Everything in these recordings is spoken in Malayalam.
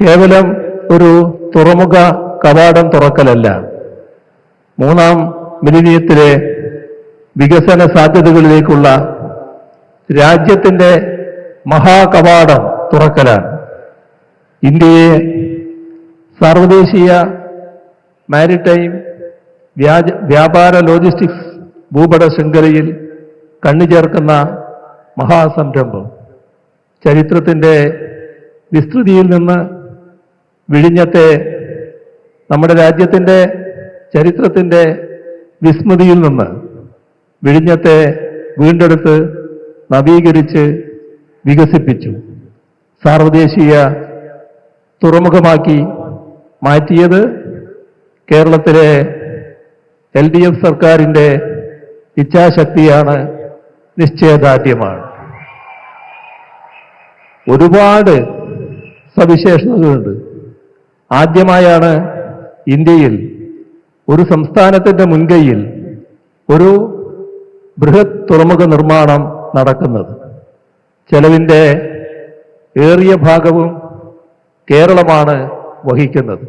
കേവലം ഒരു തുറമുഖ കവാടം തുറക്കലല്ല, മൂന്നാം മിലിനിയത്തിലെ വികസന സാധ്യതകളിലേക്കുള്ള രാജ്യത്തിന്റെ മഹാകവാടം തുറക്കലാണ്. ഇന്ത്യയെ സാർവദേശീയ മാരിടൈം വ്യാപാര ലോജിസ്റ്റിക്സ് ഭൂപട ശൃംഖലയിൽ കണ്ണുചേർക്കുന്ന മഹാസംരംഭം. ചരിത്രത്തിന്റെ വിസ്തൃതിയിൽ നിന്ന് വിഴിഞ്ഞത്തെ, നമ്മുടെ രാജ്യത്തിന്റെ ചരിത്രത്തിന്റെ വിസ്മൃതിയിൽ നിന്ന് വിഴിഞ്ഞത്തെ വീണ്ടെടുത്ത് നവീകരിച്ച് വികസിപ്പിച്ചു. സാർവദേശീയ തുറമുഖമാക്കി മാറ്റിയത് കേരളത്തിലെ LDF സർക്കാരിൻ്റെ ഇച്ഛാശക്തിയാണ്, നിശ്ചയദാർഢ്യമാണ്. ഒരുപാട് സവിശേഷതകളുണ്ട്. ആദ്യമായാണ് ഇന്ത്യയിൽ ഒരു സംസ്ഥാനത്തിൻ്റെ മുൻകൈയിൽ ഒരു ബൃഹത് തുറമുഖ നിർമ്മാണം നടക്കുന്നത്. ചെലവിൻ്റെ ഏറിയ ഭാഗവും കേരളമാണ് വഹിക്കുന്നത്.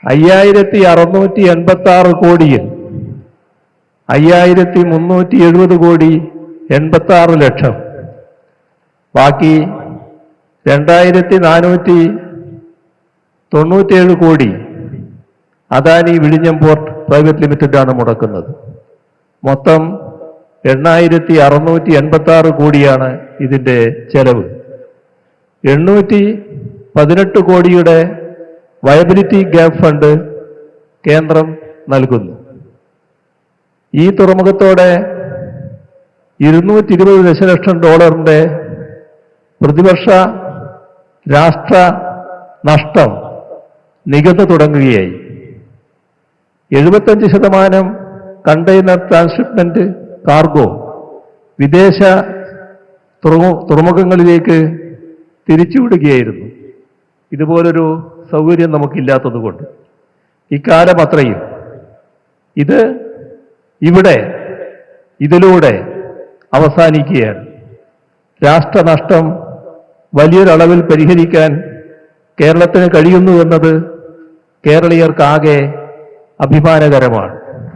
5686 കോടിയിൽ 5370 കോടി 86 ലക്ഷം, ബാക്കി 2497 കോടി അദാനി വിഴിഞ്ഞം പോർട്ട് പ്രൈവറ്റ് ലിമിറ്റഡാണ് മുടക്കുന്നത്. മൊത്തം 8686 കോടിയാണ് ഇതിൻ്റെ ചെലവ്. 818 കോടിയുടെ വയബിലിറ്റി ഗ്യാപ്പ് ഫണ്ട് കേന്ദ്രം നൽകുന്നു. ഈ തുറമുഖത്തോടെ $220 ദശലക്ഷം പ്രതിവർഷ രാഷ്ട്ര നഷ്ടം നികന്നു തുടങ്ങുകയായി. 75% കണ്ടെയ്നർ ട്രാൻസ്ഷിപ്മെന്റ് കാർഗോ വിദേശ തുറമുഖങ്ങളിലേക്ക് തിരിച്ചുവിടുകയായിരുന്നു. ഇതുപോലൊരു സൗകര്യം നമുക്കില്ലാത്തതുകൊണ്ട് ഇക്കാലം അത്രയും ഇതിലൂടെ അവസാനിക്കുകയാണ്. രാഷ്ട്രനഷ്ടം വലിയൊരളവിൽ പരിഹരിക്കാൻ കേരളത്തിന് കഴിയുന്നു എന്നത് കേരളീയർക്കാകെ അഭിമാനകരമാണ്.